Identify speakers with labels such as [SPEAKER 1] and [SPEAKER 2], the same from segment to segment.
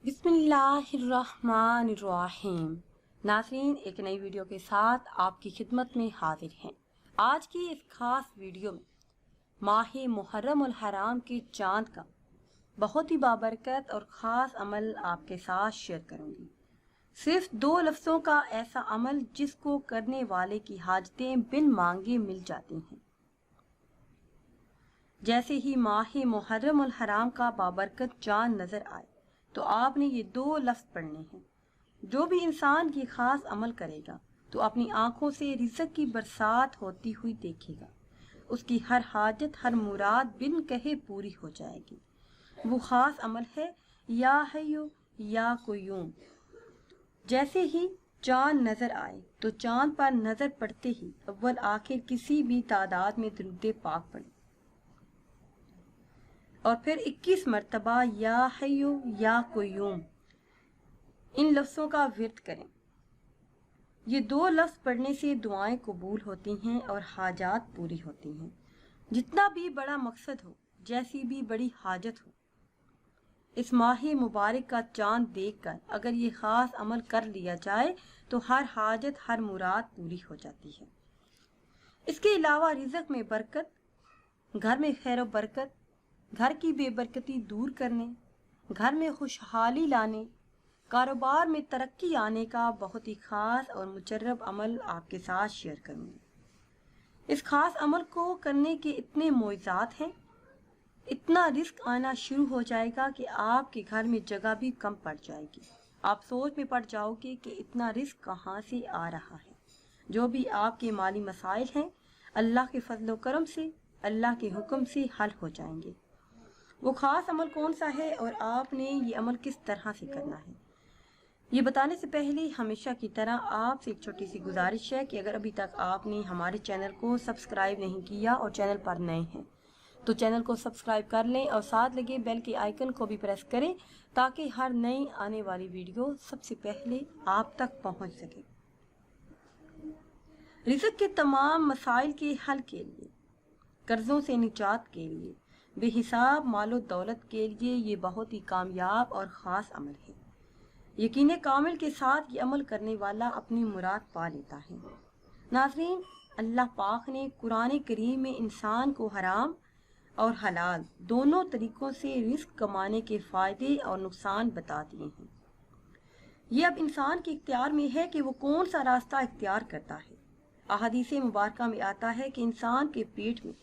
[SPEAKER 1] बिस्मिल्लाहिर्रहमानिर्रहीम। नाज़रीन, एक नई वीडियो के साथ आपकी खिदमत में हाजिर हैं। आज की इस खास वीडियो में माह मुहर्रम उल हराम के चांद का बहुत ही बाबरकत और ख़ास अमल आपके साथ शेयर करूंगी। सिर्फ 2 लफ्ज़ों का ऐसा अमल जिसको करने वाले की हाजतें बिन मांगे मिल जाती हैं। जैसे ही माह मुहर्रम उल हराम का बाबरकत चांद नजर आए तो आपने ये 2 लफ्ज़ पढ़ने हैं। जो भी इंसान ये खास अमल करेगा तो अपनी आंखों से रिज़्क़ की बरसात होती हुई देखेगा। उसकी हर हाजत, हर मुराद बिन कहे पूरी हो जाएगी। वो खास अमल है या हय्यु या क़य्यूम। जैसे ही चांद नजर आए तो चांद पर नजर पड़ते ही अव्वल आखिर किसी भी तादाद में दुरूद पाक पढ़े और फिर 21 मरतबा या हय्यु या क़य्यूम इन लफ्ज़ों का विर्द करें। ये 2 लफ्ज़ पढ़ने से दुआएं कबूल होती हैं और हाजात पूरी होती हैं। जितना भी बड़ा मकसद हो, जैसी भी बड़ी हाजत हो, इस माह मुबारक का चांद देखकर अगर ये ख़ास अमल कर लिया जाए तो हर हाजत, हर मुराद पूरी हो जाती है। इसके अलावा रिज़्क़ में बरकत, घर में खैर व बरकत, घर की बेबरकती दूर करने, घर में खुशहाली लाने, कारोबार में तरक्की आने का बहुत ही ख़ास और मुजर्रब अमल आपके साथ शेयर करूँगी। इस ख़ास अमल को करने के इतने मोइज़ात हैं, इतना रिस्क आना शुरू हो जाएगा कि आपके घर में जगह भी कम पड़ जाएगी। आप सोच में पड़ जाओगे कि इतना रिस्क कहाँ से आ रहा है। जो भी आपके माली मसाइल हैं, अल्लाह के फजल व करम से, अल्लाह के हुक्म से हल हो जाएंगे। वो ख़ास अमल कौन सा है और आपने ये अमल किस तरह से करना है, ये बताने से पहले हमेशा की तरह आपसे एक छोटी सी गुजारिश है कि अगर अभी तक आपने हमारे चैनल को सब्सक्राइब नहीं किया और चैनल पर नए हैं तो चैनल को सब्सक्राइब कर लें और साथ लगे बेल के आइकन को भी प्रेस करें ताकि हर नई आने वाली वीडियो सबसे पहले आप तक पहुंच सके। रिज़्क़ के तमाम मसाइल के हल के लिए, कर्ज़ों से निजात के लिए, बेहिसाब मालो दौलत के लिए ये बहुत ही कामयाब और ख़ास अमल है। यकीन कामिल के साथ ये अमल करने वाला अपनी मुराद पा लेता है। नाज़रीन, अल्लाह पाक ने कुरान करीम में इंसान को हराम और हलाल दोनों तरीक़ों से रिस्क कमाने के फ़ायदे और नुकसान बता दिए हैं। ये अब इंसान के इख्तियार में है कि वो कौन सा रास्ता इख्तियार करता है। अहादीस मुबारका में आता है कि इंसान के पेट में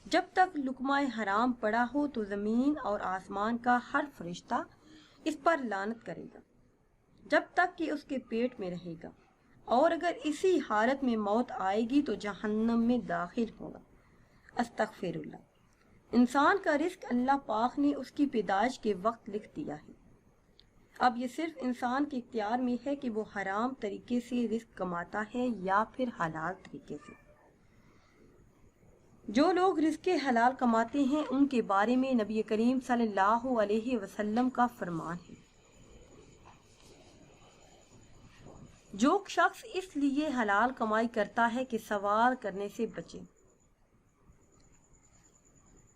[SPEAKER 1] जब तक लुक़मा हराम पड़ा हो तो ज़मीन और आसमान का हर फरिश्ता इस पर लानत करेगा जब तक कि उसके पेट में रहेगा, और अगर इसी हालत में मौत आएगी तो जहन्नम में दाखिल होगा। अस्तग़फिरुल्लाह। इंसान का रिस्क अल्लाह पाक ने उसकी पैदाइश के वक्त लिख दिया है। अब ये सिर्फ इंसान के इख्तियार में है कि वो हराम तरीके से रिस्क कमाता है या फिर हलाल तरीके से। जो लोग रिज़्क़ हलाल कमाते हैं उनके बारे में नबी करीम सल्लल्लाहु अलैहि वसल्लम का फरमान है, जो शख्स इसलिए हलाल कमाई करता है कि सवाल करने से बचे,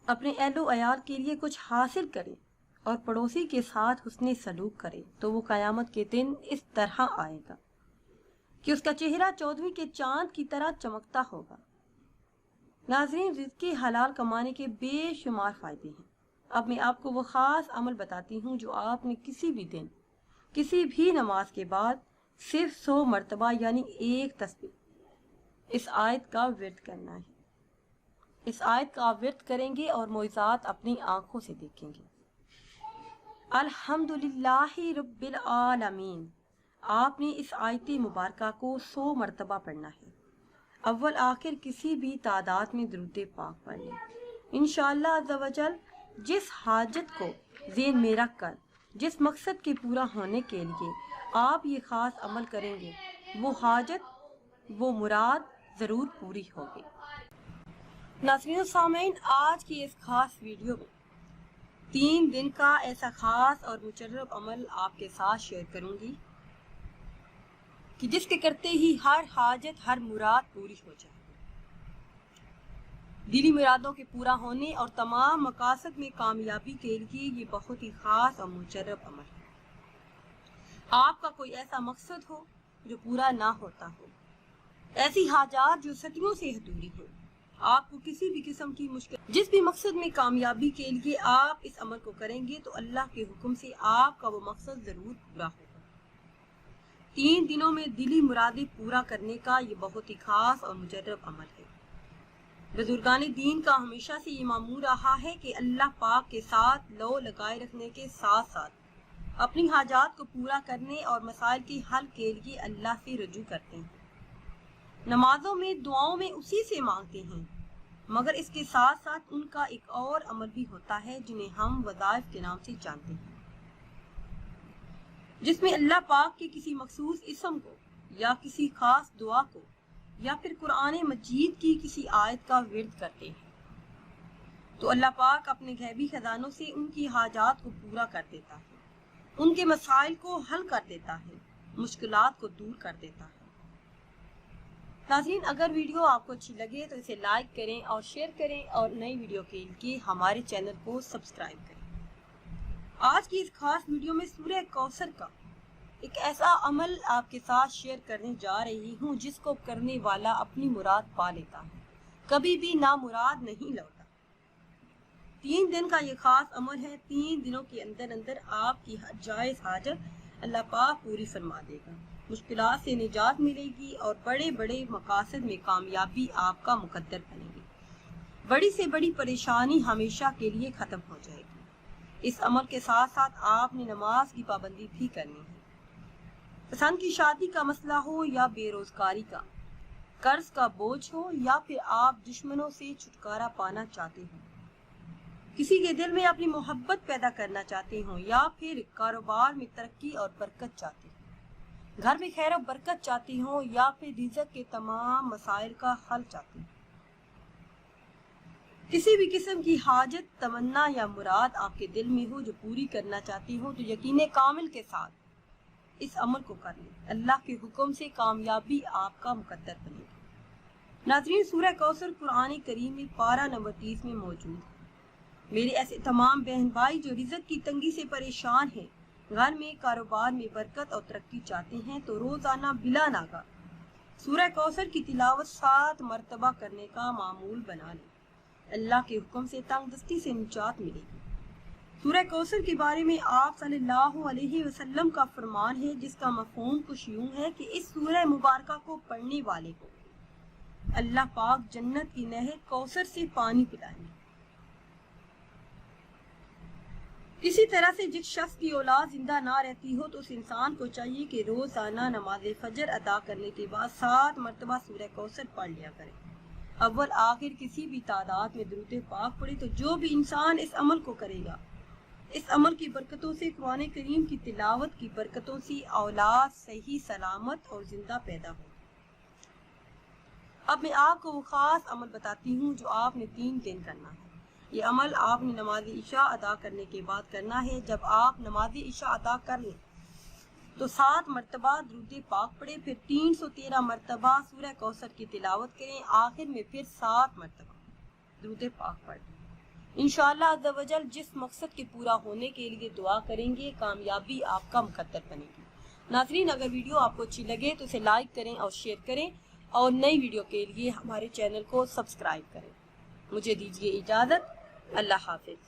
[SPEAKER 1] अपने अहलो अयाल के लिए कुछ हासिल करे और पड़ोसी के साथ हुस्ने सलूक करे, तो वो क़यामत के दिन इस तरह आएगा कि उसका चेहरा 14वीं के चांद की तरह चमकता होगा। नाज़रीन, रिज़्क़ हलाल कमाने के बेशुमार फ़ायदे हैं। अब मैं आपको वो ख़ास अमल बताती हूँ जो आपने किसी भी दिन, किसी भी नमाज के बाद सिर्फ 100 मरतबा यानी 1 तस्बीह इस आयत का विर्द करना है। इस आयत का विर्द करेंगे और मोइज़ात अपनी आँखों से देखेंगे। अल्हम्दुलिल्लाहि रब्बिल आलमीन। आपने इस आयत मुबारका को 100 मरतबा पढ़ना है। अव्वल आखिर किसी भी तादाद में दुरूद पाक पढ़ लें। इंशाअल्लाह अज़्ज़ा वजल जिस हाजत को ज़हन में रख कर, जिस मकसद के पूरा होने के लिए आप ये ख़ास अमल करेंगे, वो हाजत, वो मुराद ज़रूर पूरी होगी। नाज़रीन सामीन, आज की इस ख़ास वीडियो में 3 दिन का ऐसा ख़ास और मुजर्रब अमल आपके साथ शेयर करूँगी कि जिसके करते ही हर हाजत, हर मुराद पूरी हो जाए। दिली मुरादों के पूरा होने और तमाम मकासद में कामयाबी के लिए ये बहुत ही ख़ास और मुजर्रब अमल है। آپ کا کوئی ایسا مقصد ہو جو پورا نہ ہوتا ہو، ایسی حاجات جو صدیوں سے ادھوری ہو، آپ کو کسی بھی قسم کی مشکل، جس بھی مقصد میں کامیابی کے لیے آپ اس عمل کو کریں گے تو اللہ کے حکم سے آپ کا وہ مقصد ضرور پورا ہوگا۔ 3 دنوں میں دلی مرادیں پورا کرنے کا یہ بہت ہی خاص اور مجرب عمل ہے۔ بزرگان دین کا ہمیشہ سے یہ معمول رہا ہے کہ اللہ پاک کے ساتھ لو لگائے رکھنے کے ساتھ ساتھ اپنی حاجات کو پورا کرنے اور مسائل کے حل کے لیے اللہ سے رجوع کرتے ہیں۔ نمازوں میں دعاؤں میں اسی سے مانگتے ہیں، مگر اس کے ساتھ ساتھ ان کا ایک اور عمل بھی ہوتا ہے جنہیں ہم وظائف کے نام سے جانتے ہیں، جس میں اللہ پاک کے کسی مخصوص اسم کو یا کسی خاص دعا کو یا پھر قرآن مجید کی کسی آیت کا ورد کرتے ہیں تو اللہ پاک اپنے غیبی خزانوں سے ان کی حاجات کو پورا کر دیتا ہے، ان کے مسائل کو حل کر دیتا ہے، مشکلات کو دور کر دیتا ہے۔ ناظرین، اگر ویڈیو آپ کو اچھی لگے تو اسے لائک کریں اور شیئر کریں اور نئی ویڈیو کے لیے ہمارے چینل کو سبسکرائب کریں۔ آج کی اس خاص ویڈیو میں سورہ کوثر کا ایک ایسا عمل آپ کے ساتھ شیئر کرنے جا رہی ہوں جس کو کرنے والا اپنی مراد پا لیتا ہے، کبھی بھی نامراد نہیں لوٹا۔ 3 دن کا یہ خاص عمل ہے، 3 دنوں کے اندر اندر آپ کی جائز حاجت اللہ پاک پوری فرما دے گا، مشکلات سے نجات ملے گی اور بڑے بڑے مقاصد میں کامیابی آپ کا مقدر بنے گی، بڑی سے بڑی پریشانی ہمیشہ کے لیے ختم ہو جائے گی۔ اس عمل کے ساتھ ساتھ آپ نے نماز کی پابندی بھی کرنی ہے، پسند کی شادی کا مسئلہ ہو یا بے روزگاری کا، قرض کا بوجھ ہو یا پھر آپ دشمنوں سے چھٹکارا پانا چاہتے ہوں، کسی کے دل میں اپنی محبت پیدا کرنا چاہتے ہوں یا پھر کاروبار میں ترقی اور برکت چاہتے ہوں، گھر میں خیر و برکت چاہتے ہوں یا پھر رزق کے تمام مسائل کا حل چاہتے ہوں، کسی بھی قسم کی حاجت، تمنا یا مراد آپ کے دل میں ہو جو پوری کرنا چاہتی ہو تو یقین کامل کے ساتھ اس عمل کو کر لیں، اللہ کے حکم سے کامیابی آپ کا مقدر بنے گی۔ ناظرین، سورہ کوثر قرآن کریم میں پارہ نمبر 30 میں موجود ہے۔ میرے ایسے تمام بہن بھائی جو رزق کی تنگی سے پریشان ہیں، گھر میں کاروبار میں برکت اور ترقی چاہتے ہیں تو روزانہ بلا ناغہ سورہ کوثر کی تلاوت 7 مرتبہ کرنے کا معمول بنا لیں، اللہ کے حکم سے تنگ دستی سے نجات ملے گی۔ سورہ کوثر کے بارے میں آپ صلی اللہ علیہ وسلم کا فرمان ہے جس کا مفہوم کچھ یوں ہے کہ اس سورہ مبارکہ کو پڑھنے والے کو اللہ پاک جنت کی نہر کوثر سے پانی پلائیں گے۔ اسی طرح سے جس شخص کی اولاد زندہ نہ رہتی ہو تو اس انسان کو چاہیے کہ روزانہ نماز فجر ادا کرنے کے بعد 7 مرتبہ سورہ کوثر پڑھ لیا کرے، اول آخر کسی بھی تعداد میں درود پاک پڑھے تو جو بھی انسان اس عمل کو کرے گا، اس عمل کی برکتوں سے، قرآن کریم کی تلاوت کی برکتوں سے اولاد صحیح سلامت اور زندہ پیدا ہو۔ اب میں آپ کو وہ خاص عمل بتاتی ہوں جو آپ نے 3 دن کرنا ہے۔ یہ عمل آپ نے نماز عشاء ادا کرنے کے بعد کرنا ہے۔ جب آپ نماز عشاء ادا کر لیں تو 7 مرتبہ درود پاک پڑھیں، پھر 313 مرتبہ سورہ کوثر کی تلاوت کریں، آخر میں پھر 7 مرتبہ درود پاک پڑھیں۔ انشاءاللہ عز و جل جس مقصد کے پورا ہونے کے لیے دعا کریں گے، کامیابی آپ کا مقدر بنے گی۔ ناظرین، اگر ویڈیو آپ کو اچھی لگے تو اسے لائک کریں اور شیئر کریں اور نئی ویڈیو کے لیے ہمارے چینل کو سبسکرائب کریں۔ مجھے دیجیے اجازت، اللہ حافظ۔